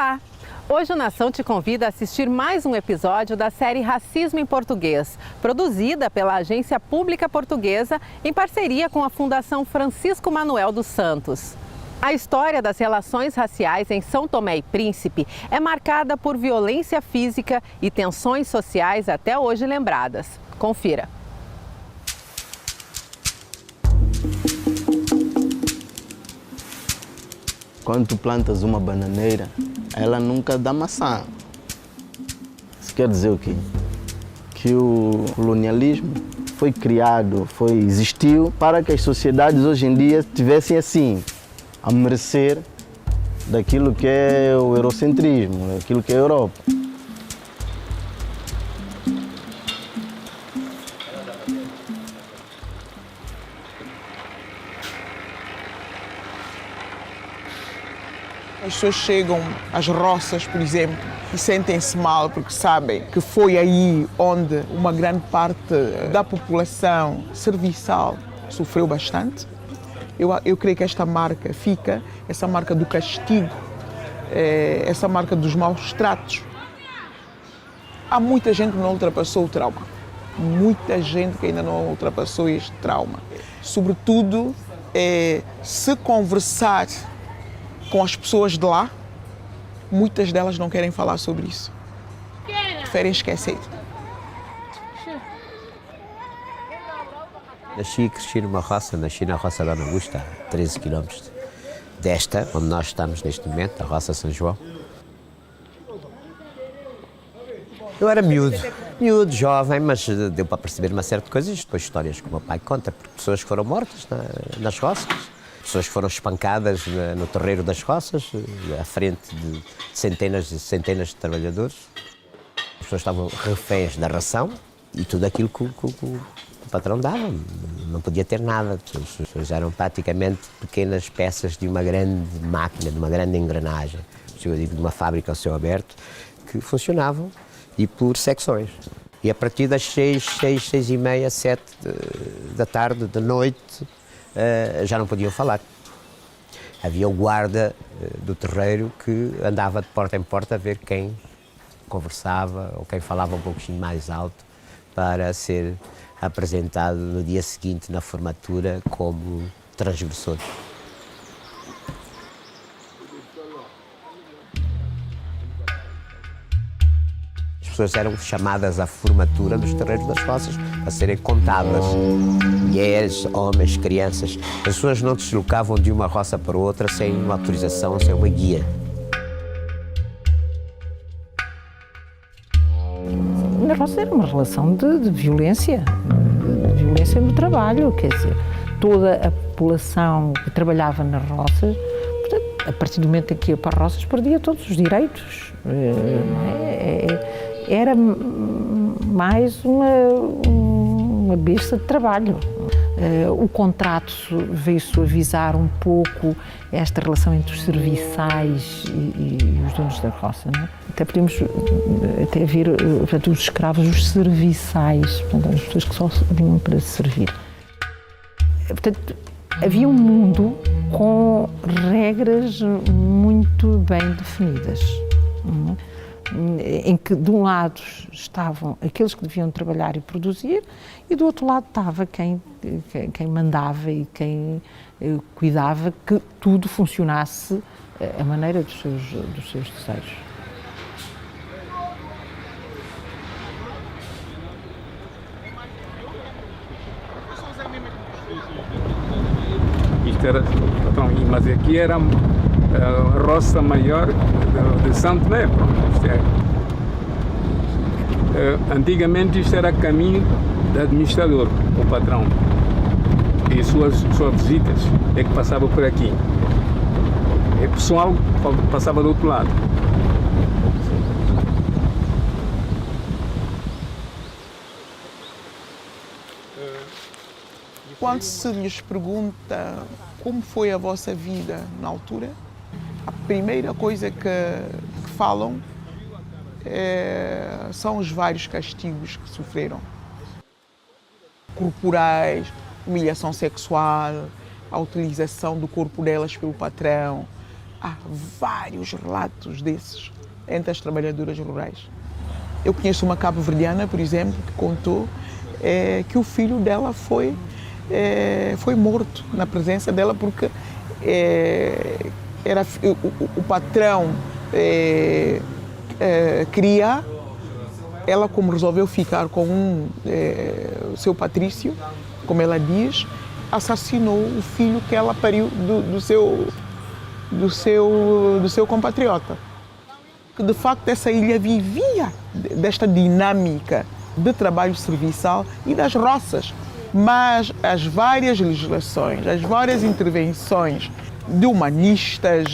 Olá! Hoje o Nação te convida a assistir mais um episódio da série Racismo em Português, produzida pela Agência Pública Portuguesa em parceria com a Fundação Francisco Manuel dos Santos. A história das relações raciais em São Tomé e Príncipe é marcada por violência física e tensões sociais até hoje lembradas. Confira. Quando tu plantas uma bananeira, ela nunca dá maçã. Isso quer dizer o quê? Que o colonialismo foi criado, existiu para que as sociedades hoje em dia tivessem assim, a merecer daquilo que é o eurocentrismo, daquilo que é a Europa. As pessoas chegam às roças, por exemplo, e sentem-se mal porque sabem que foi aí onde uma grande parte da população serviçal sofreu bastante. Eu creio que esta marca fica, essa marca do castigo, essa marca dos maus tratos. Há muita gente que não ultrapassou o trauma. Muita gente que ainda não ultrapassou este trauma. Sobretudo, se conversar com as pessoas de lá, muitas delas não querem falar sobre isso. Preferem esquecer. Nasci e cresci numa roça, nasci na roça Dona Augusta, a 13 km desta, onde nós estamos neste momento, a roça São João. Eu era miúdo, jovem, mas deu para perceber uma série de coisas, depois histórias que o meu pai conta, porque pessoas que foram mortas nas roças, pessoas que foram espancadas no terreiro das roças, à frente de centenas e centenas de trabalhadores. As pessoas estavam reféns da ração e tudo aquilo que o patrão dava. Não podia ter nada. As pessoas eram praticamente pequenas peças de uma grande máquina, de uma grande engrenagem, eu digo, de uma fábrica ao céu aberto, que funcionavam e por secções. E a partir das 6h30, 7 da tarde, da noite, já não podiam falar. Havia o guarda do terreiro que andava de porta em porta a ver quem conversava ou quem falava um pouquinho mais alto para ser apresentado no dia seguinte na formatura como transgressor. As pessoas eram chamadas à formatura dos terreiros das roças a serem contadas. Mulheres, homens, crianças. As pessoas não deslocavam de uma roça para outra sem uma autorização, sem uma guia. Na roça era uma relação de violência no trabalho, quer dizer, toda a população que trabalhava nas roças, portanto, a partir do momento em que ia para as roças, perdia todos os direitos. Era mais uma besta de trabalho. O contrato veio suavizar um pouco esta relação entre os serviçais e os donos da roça. Não é? Até podemos ver, portanto, os escravos, os serviçais, portanto, as pessoas que só vinham para servir. Portanto, havia um mundo com regras muito bem definidas. Não é? Em que de um lado estavam aqueles que deviam trabalhar e produzir e do outro lado estava quem mandava e quem cuidava que tudo funcionasse à maneira dos seus desejos. Isto era, mas aqui era a roça maior de São Tomé. Antigamente isto era caminho do administrador, o patrão, e suas visitas é que passava por aqui. E o pessoal passava do outro lado. Quando se lhes pergunta como foi a vossa vida na altura, a primeira coisa que falam são os vários castigos que sofreram. Corporais, humilhação sexual, a utilização do corpo delas pelo patrão, há vários relatos desses entre as trabalhadoras rurais. Eu conheço uma cabo-verdiana, por exemplo, que contou que o filho dela foi morto na presença dela porque era o patrão queria, ela como resolveu ficar com o seu Patrício, como ela diz, assassinou o filho que ela pariu do seu compatriota. Que de facto essa ilha vivia desta dinâmica de trabalho serviçal e das roças. Mas as várias legislações, as várias intervenções de humanistas,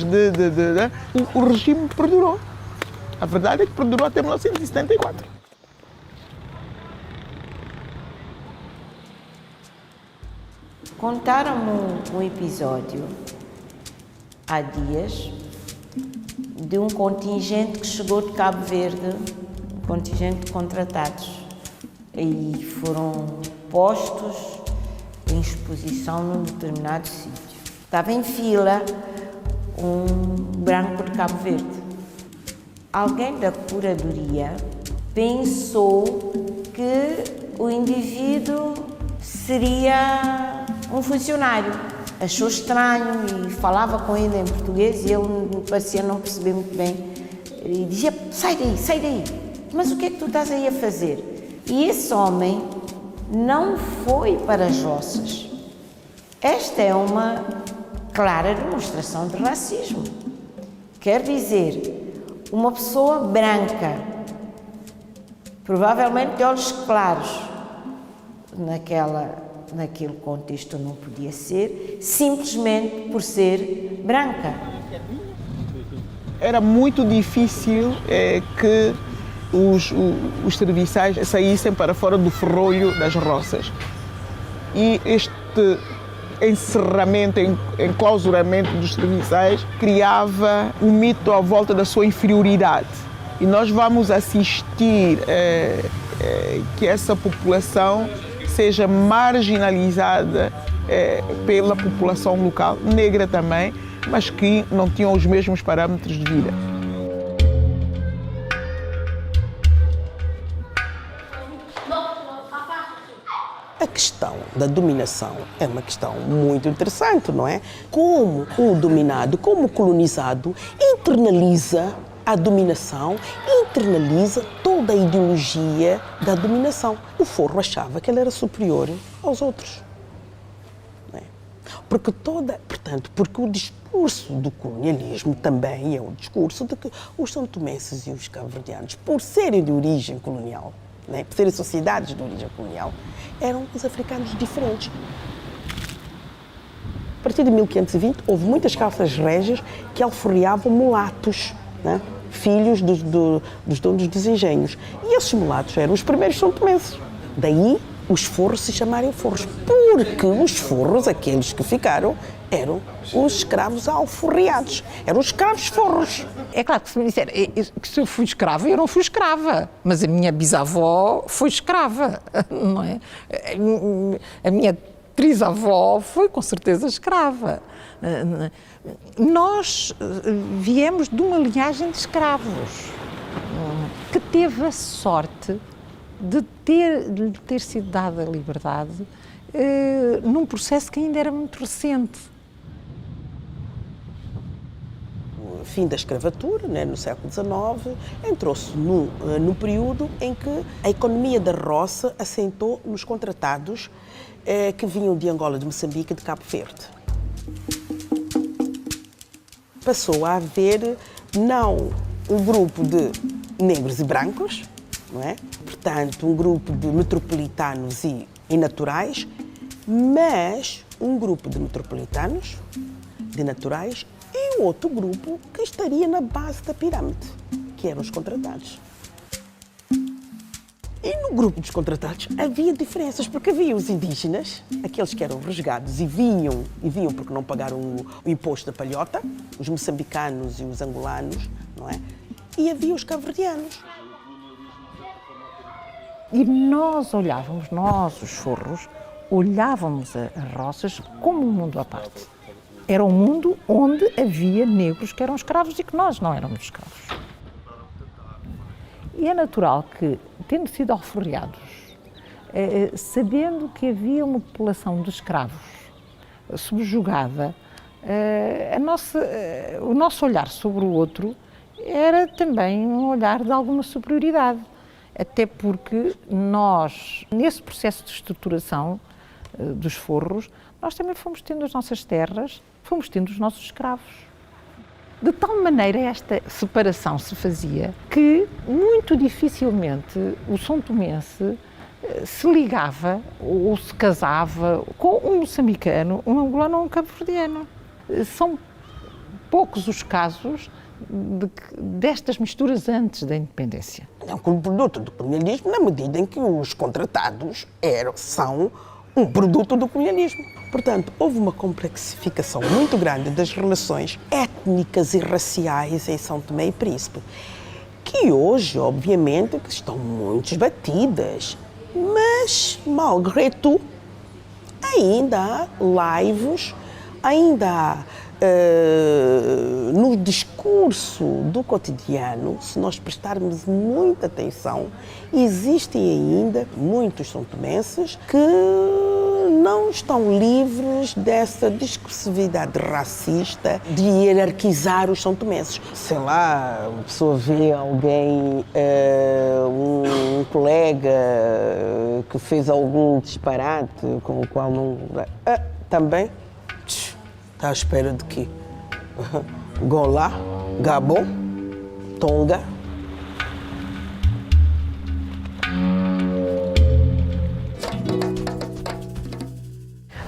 o regime perdurou. A verdade é que perdurou até 1974. Contaram-me um episódio há dias de um contingente que chegou de Cabo Verde, um contingente de contratados, e foram postos em exposição num determinado sítio. Estava em fila um branco de Cabo Verde. Alguém da curadoria pensou que o indivíduo seria um funcionário. Achou estranho e falava com ele em português e ele parecia não perceber muito bem. E dizia, sai daí, mas o que é que tu estás aí a fazer? E esse homem não foi para as roças. Esta é uma clara demonstração de racismo. Quer dizer, uma pessoa branca, provavelmente de olhos claros, naquele contexto não podia ser, simplesmente por ser branca. Era muito difícil que os serviçais saíssem para fora do ferrolho das roças. E este encerramento, enclausuramento dos serviçais criava um mito à volta da sua inferioridade. E nós vamos assistir que essa população seja marginalizada pela população local, negra também, mas que não tinham os mesmos parâmetros de vida. A questão da dominação é uma questão muito interessante, não é? Como o dominado, como o colonizado, internaliza a dominação, internaliza toda a ideologia da dominação. O forro achava que ele era superior aos outros. Não é? Porque o discurso do colonialismo também é o discurso de que os santomenses e os cabo-verdianos, por serem de origem colonial, né, por serem sociedades de origem colonial, eram os africanos diferentes. A partir de 1520, houve muitas calças régias que alforriavam mulatos, né, filhos dos donos dos engenhos. E esses mulatos eram os primeiros santomenses. Daí os forros se chamarem forros, porque os forros, aqueles que ficaram, eram os escravos alforriados, eram os escravos forros. É claro que se me disser que se eu fui escrava, eu não fui escrava, mas a minha bisavó foi escrava, não é? A minha trisavó foi com certeza escrava. Nós viemos de uma linhagem de escravos que teve a sorte de ter sido dada a liberdade num processo que ainda era muito recente. O fim da escravatura, né, no século XIX, entrou-se no período em que a economia da roça assentou nos contratados que vinham de Angola, de Moçambique e de Cabo Verde. Passou a haver, não um grupo de negros e brancos, não é? Portanto, um grupo de metropolitanos e naturais, mas um grupo de metropolitanos, de naturais, e outro grupo que estaria na base da pirâmide, que eram os contratados. E no grupo dos contratados havia diferenças, porque havia os indígenas, aqueles que eram resgados e vinham porque não pagaram o imposto da palhota, os moçambicanos e os angolanos, não é? E havia os cabo-verdianos. E nós, os forros, olhávamos as roças como um mundo à parte. Era um mundo onde havia negros que eram escravos e que nós não éramos escravos. E é natural que, tendo sido alforriados, sabendo que havia uma população de escravos subjugada, o nosso olhar sobre o outro era também um olhar de alguma superioridade. Até porque nós, nesse processo de estruturação dos forros, nós também fomos tendo as nossas terras, fomos tendo os nossos escravos. De tal maneira esta separação se fazia que muito dificilmente o São Tomense se ligava ou se casava com um moçambicano, um angolano ou um cabo-verdiano. São poucos os casos destas misturas antes da independência. É um produto do colonialismo na medida em que os contratados são um produto do colonialismo. Portanto, houve uma complexificação muito grande das relações étnicas e raciais em São Tomé e Príncipe, que hoje, obviamente, que estão muito esbatidas, mas, malgré tout, ainda há laivos, ainda há no discurso do cotidiano, se nós prestarmos muita atenção, existem ainda muitos são-tomenses que não estão livres dessa discursividade racista de hierarquizar os são-tomenses. Sei lá, uma pessoa vê alguém, um colega que fez algum disparate com o qual não... também está à espera de quê? Golá, Gabon, Tonga.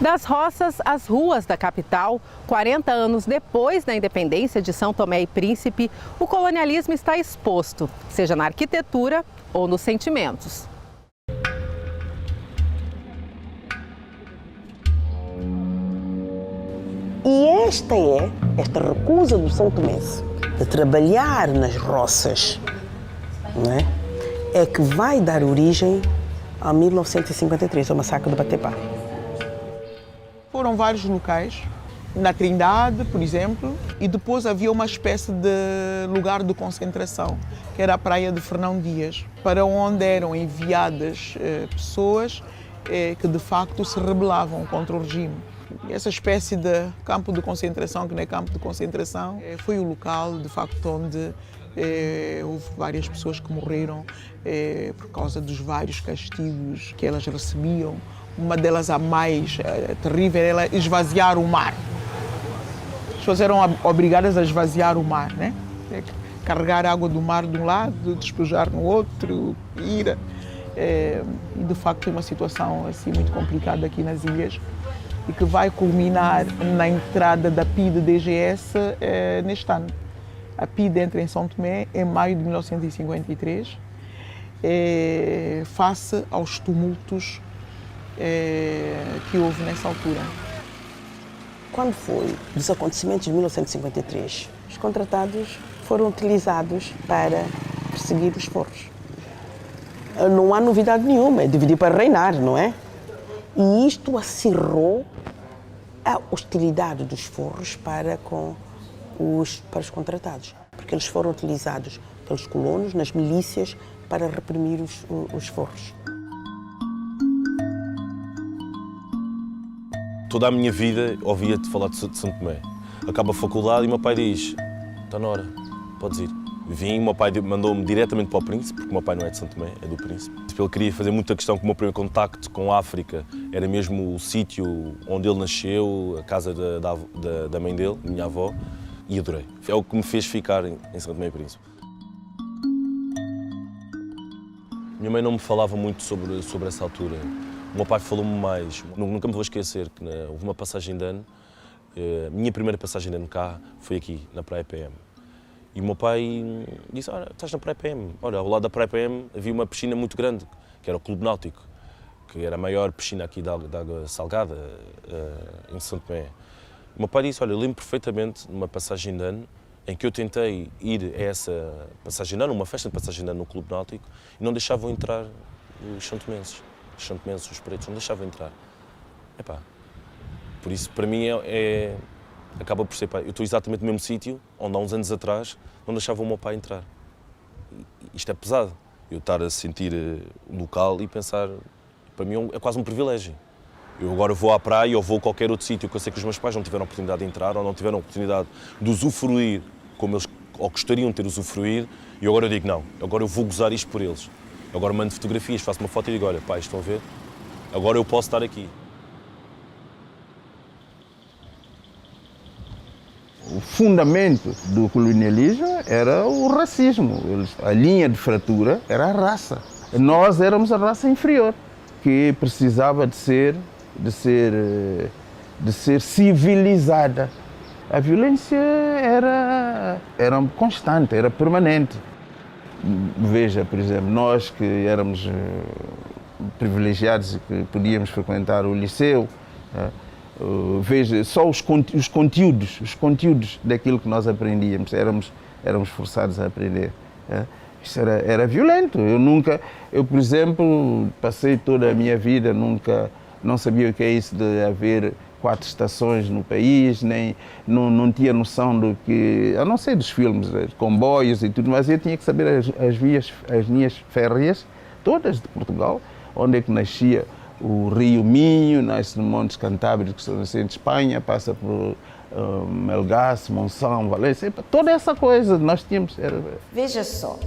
Das roças às ruas da capital, 40 anos depois da independência de São Tomé e Príncipe, o colonialismo está exposto, seja na arquitetura ou nos sentimentos. E esta recusa do São Tomense de trabalhar nas roças, não é que vai dar origem a 1953, ao massacre de Batepá. Foram vários locais, na Trindade, por exemplo, e depois havia uma espécie de lugar de concentração, que era a praia de Fernão Dias, para onde eram enviadas pessoas que de facto se rebelavam contra o regime. E essa espécie de campo de concentração, que não é campo de concentração, foi o local, de facto, onde houve várias pessoas que morreram por causa dos vários castigos que elas recebiam. Uma delas, a mais terrível, era esvaziar o mar. As pessoas eram obrigadas a esvaziar o mar, né? Carregar água do mar de um lado, despejar no outro, ir. E, de facto, foi uma situação assim, muito complicada aqui nas ilhas, e que vai culminar na entrada da PIDE-DGS neste ano. A PIDE entra em São Tomé em maio de 1953, face aos tumultos que houve nessa altura. Quando foi dos acontecimentos de 1953, os contratados foram utilizados para perseguir os forros. Não há novidade nenhuma, é dividir para reinar, não é? E isto acirrou a hostilidade dos forros para os contratados, porque eles foram utilizados pelos colonos, nas milícias, para reprimir os forros. Toda a minha vida ouvia-te falar de São Tomé. Acaba a faculdade e o meu pai diz: está na hora, podes ir. Vim, o meu pai mandou-me diretamente para o Príncipe, porque o meu pai não é de São Tomé, é do Príncipe. Ele queria fazer muita questão que o meu primeiro contacto com a África era mesmo o sítio onde ele nasceu, a casa da mãe dele, minha avó, e adorei. É o que me fez ficar em São Tomé e Príncipe. Minha mãe não me falava muito sobre essa altura. O meu pai falou-me mais. Nunca me vou esquecer que houve uma passagem de ano. A minha primeira passagem de ano cá foi aqui, na Praia PM. E o meu pai disse: olha, estás na Praia PM. Olha, ao lado da Praia PM havia uma piscina muito grande, que era o Clube Náutico, que era a maior piscina aqui de água salgada em São Tomé. O meu pai disse: olha, eu lembro perfeitamente numa passagem de ano em que eu tentei ir a essa passagem de ano, uma festa de passagem de ano no Clube Náutico, e não deixavam entrar os santomenses. Os santomenses, os pretos, não deixavam entrar. Epá, por isso, para mim, é acaba por ser pai. Eu estou exatamente no mesmo sítio onde há uns anos atrás não deixava o meu pai entrar. Isto é pesado. Eu estar a sentir local e pensar, para mim é quase um privilégio. Eu agora vou à praia ou vou a qualquer outro sítio que eu sei que os meus pais não tiveram a oportunidade de entrar ou não tiveram a oportunidade de usufruir como eles ou gostariam de ter usufruído, e agora eu digo não, agora eu vou gozar isto por eles. Agora mando fotografias, faço uma foto e digo, olha, pá, estão a ver? Agora eu posso estar aqui. O fundamento do colonialismo era o racismo. A linha de fratura era a raça. Nós éramos a raça inferior, que precisava de ser civilizada. A violência era constante, era permanente. Veja, por exemplo, nós que éramos privilegiados e que podíamos frequentar o liceu, veja, só os conteúdos daquilo que nós aprendíamos, éramos forçados a aprender. Isso era violento. Eu, por exemplo, passei toda a minha vida, não sabia o que é isso de haver 4 estações no país, nem não tinha noção do que, a não ser dos filmes, comboios e tudo, mas eu tinha que saber as linhas férreas, todas de Portugal, onde é que nascia o Rio Minho, nasce no Montes Cantábricos, que são no centro de Espanha, passa por Melgaço, Monção, Valência, toda essa coisa nós tínhamos. Veja só,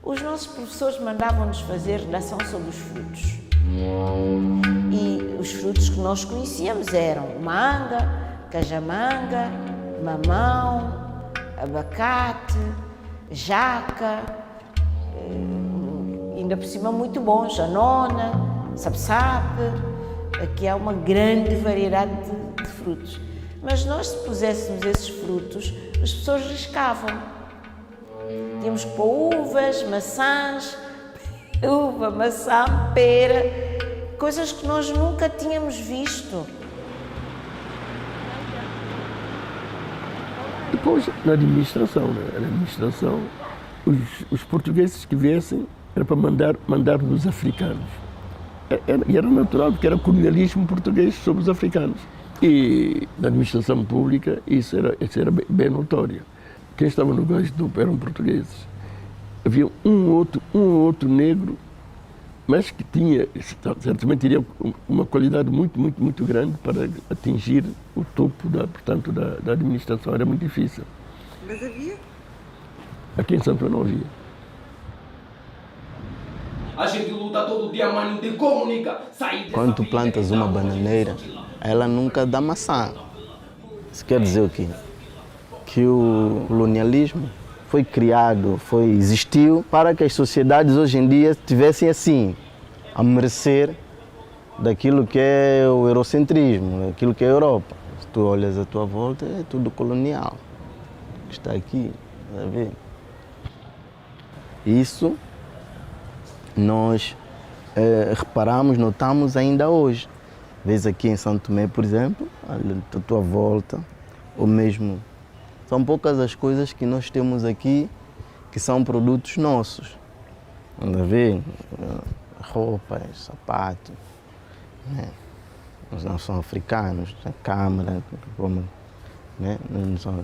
os nossos professores mandavam-nos fazer redação sobre os frutos. E os frutos que nós conhecíamos eram manga, cajamanga, mamão, abacate, jaca, ainda por cima muito bom, janona, sabe-sabe. Aqui há uma grande variedade de frutos. Mas nós, se puséssemos esses frutos, as pessoas riscavam. Tínhamos que pôr uvas, maçãs, uva, maçã, pera, coisas que nós nunca tínhamos visto. Depois, na administração, os portugueses que viessem era para mandar nos africanos. E era natural, porque era colonialismo português sobre os africanos. E na administração pública isso era bem notório. Quem estava no gás eram portugueses. Havia um outro negro, mas que certamente teria uma qualidade muito grande para atingir o topo da administração. Era muito difícil. Mas havia? Aqui em Santo não havia. A gente luta todo dia, mas não tem como, nunca sair. Quando tu plantas uma bananeira, ela nunca dá maçã. Isso quer dizer o quê? Que o colonialismo foi criado, existiu para que as sociedades hoje em dia estivessem assim, a merecer daquilo que é o eurocentrismo, daquilo que é a Europa. Se tu olhas à tua volta, é tudo colonial. Está aqui, está a ver? Isso nós reparamos, notamos ainda hoje. Vês aqui em São Tomé, por exemplo, à tua volta, ou mesmo... São poucas as coisas que nós temos aqui que são produtos nossos. Anda a ver? Roupas, sapatos, né? Não são africanos, a câmara, né?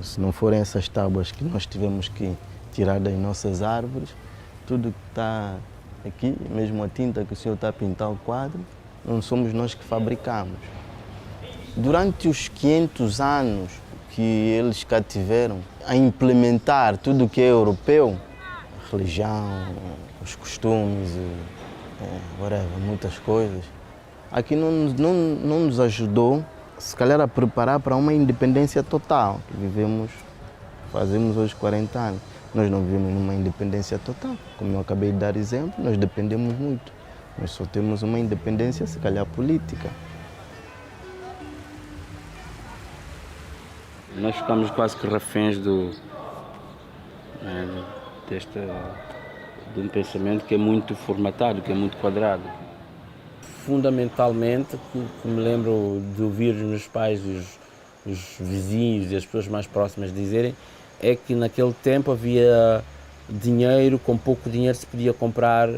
Se não forem essas tábuas que nós tivemos que tirar das nossas árvores, tudo que está aqui, mesmo a tinta que o senhor está a pintar o quadro, não somos nós que fabricamos. Durante os 500 anos que eles cá tiveram a implementar tudo o que é europeu, a religião, os costumes, whatever, muitas coisas, aqui não nos ajudou, se calhar, a preparar para uma independência total, que fazemos hoje 40 anos. Nós não vivemos numa independência total, como eu acabei de dar exemplo, nós dependemos muito. Nós só temos uma independência, se calhar, política. Nós ficamos quase que reféns de um pensamento que é muito formatado, que é muito quadrado. Fundamentalmente, o que me lembro de ouvir os meus pais, os vizinhos e as pessoas mais próximas dizerem, é que naquele tempo havia dinheiro, com pouco dinheiro se podia comprar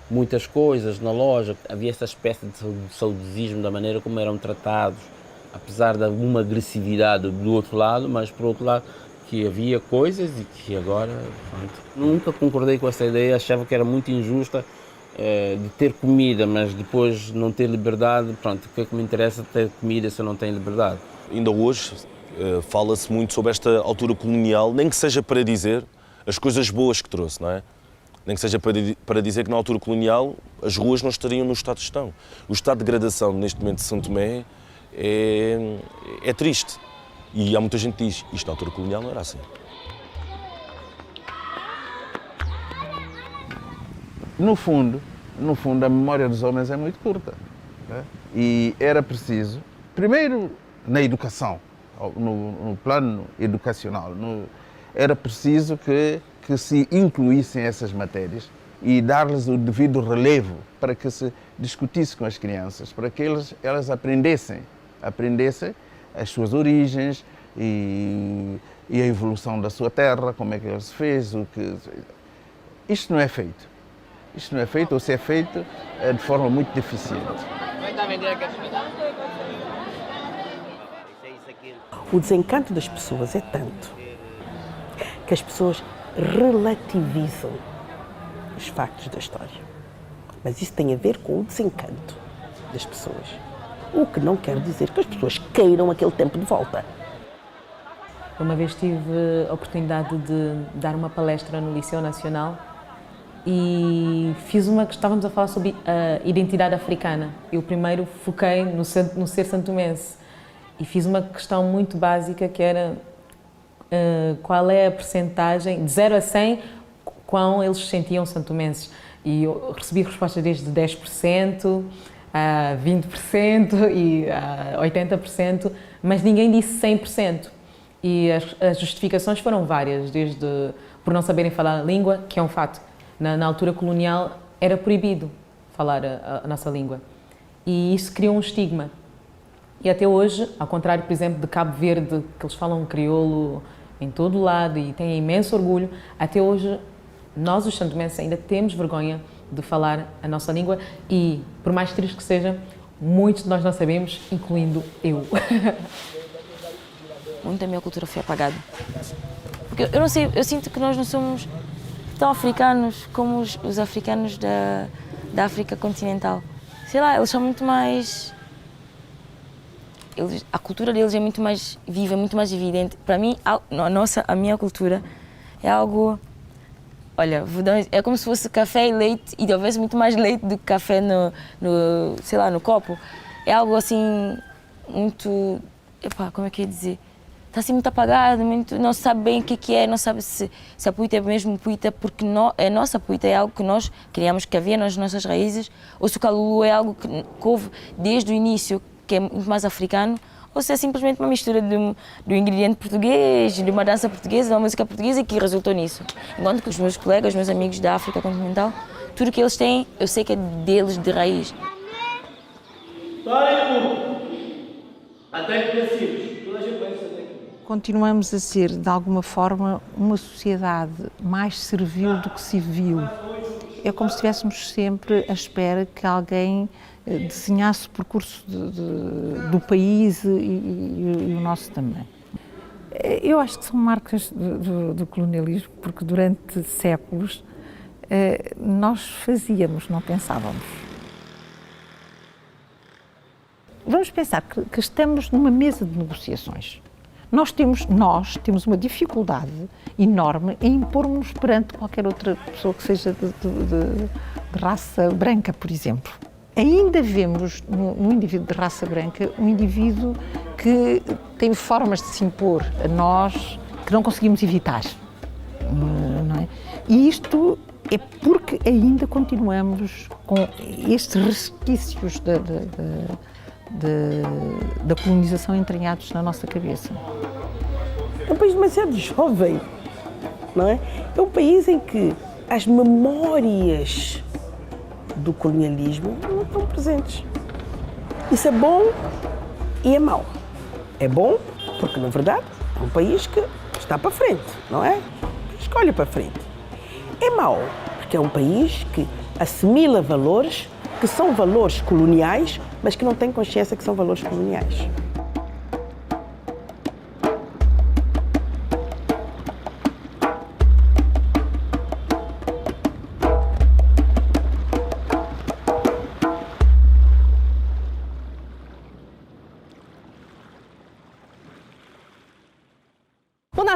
muitas coisas na loja. Havia essa espécie de saudosismo da maneira como eram tratados apesar de alguma agressividade do outro lado, mas por outro lado que havia coisas e que agora, pronto, nunca concordei com essa ideia, achava que era muito injusta de ter comida, mas depois não ter liberdade. Pronto, o que é que me interessa ter comida se eu não tenho liberdade? Ainda hoje fala-se muito sobre esta altura colonial, nem que seja para dizer as coisas boas que trouxe, não é? Nem que seja para dizer que na altura colonial as ruas não estariam no estado que estão. O estado de degradação neste momento de São Tomé é triste. E há muita gente que diz, isto na altura colonial não era assim. No fundo, a memória dos homens é muito curta. Né? E era preciso, primeiro na educação, no plano educacional, era preciso que se incluíssem essas matérias e dar-lhes o devido relevo para que se discutisse com as crianças, para que elas aprendessem as suas origens e a evolução da sua terra, como é que ela se fez. Isto não é feito. Isto não é feito, ou se é feito, de forma muito deficiente. O desencanto das pessoas é tanto que as pessoas relativizam os factos da história. Mas isso tem a ver com o desencanto das pessoas. O que não quer dizer que as pessoas queiram aquele tempo de volta. Uma vez tive a oportunidade de dar uma palestra no Liceu Nacional e estávamos a falar sobre a identidade africana. Eu primeiro foquei no ser santomense e fiz uma questão muito básica que era qual é a percentagem, de 0 a 100, quão eles se sentiam santomenses. E eu recebi respostas desde 10%, a 20% e a 80%, mas ninguém disse 100%. E as justificações foram várias, desde por não saberem falar a língua, que é um fato. Na altura colonial era proibido falar a nossa língua. E isso criou um estigma. E até hoje, ao contrário, por exemplo, de Cabo Verde, que eles falam crioulo em todo o lado e têm imenso orgulho, até hoje nós, os santomenses, ainda temos vergonha de falar a nossa língua e, por mais triste que seja, muitos de nós não sabemos, incluindo eu. Muito da minha cultura foi apagada. Porque eu não sei, eu sinto que nós não somos tão africanos como os africanos da África continental. Sei lá, eles são muito mais... a cultura deles é muito mais viva, é muito mais evidente. Para mim, a minha cultura é algo... Olha, é como se fosse café e leite e houvesse muito mais leite do que café no copo. É algo assim, muito... como é que eu ia dizer? Está assim muito apagado, não se sabe bem o que é, não sabe se a puita é mesmo puita, porque a nossa puita é algo que nós criamos, que havia nas nossas raízes, ou se o calulu é algo que houve desde o início, que é muito mais africano, ou se é simplesmente uma mistura do ingrediente português, de uma dança portuguesa, de uma música portuguesa que resultou nisso. Enquanto que os meus colegas, os meus amigos da África continental, tudo que eles têm, eu sei que é deles de raiz. Até que nascemos, toda a gente vai saber. Continuamos a ser, de alguma forma, uma sociedade mais servil do que civil. É como se estivéssemos sempre à espera que alguém desenhasse o percurso do país e o nosso também. Eu acho que são marcas do colonialismo, porque durante séculos nós fazíamos, não pensávamos. Vamos pensar que estamos numa mesa de negociações. Nós temos uma dificuldade enorme em impormos perante qualquer outra pessoa que seja de raça branca, por exemplo. Ainda vemos no indivíduo de raça branca um indivíduo que tem formas de se impor a nós que não conseguimos evitar. Não é? E isto é porque ainda continuamos com estes resquícios da colonização entranhados na nossa cabeça. É um país demasiado jovem, não é? É um país em que as memórias do colonialismo não estão presentes. Isso é bom e é mau. É bom porque, na verdade, é um país que está para frente, não é? Escolhe para frente. É mau porque é um país que assimila valores que são valores coloniais, mas que não tem consciência que são valores coloniais.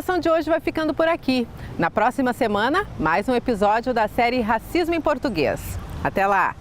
programação de hoje vai ficando por aqui. Na próxima semana, mais um episódio da série Racismo em Português. Até lá!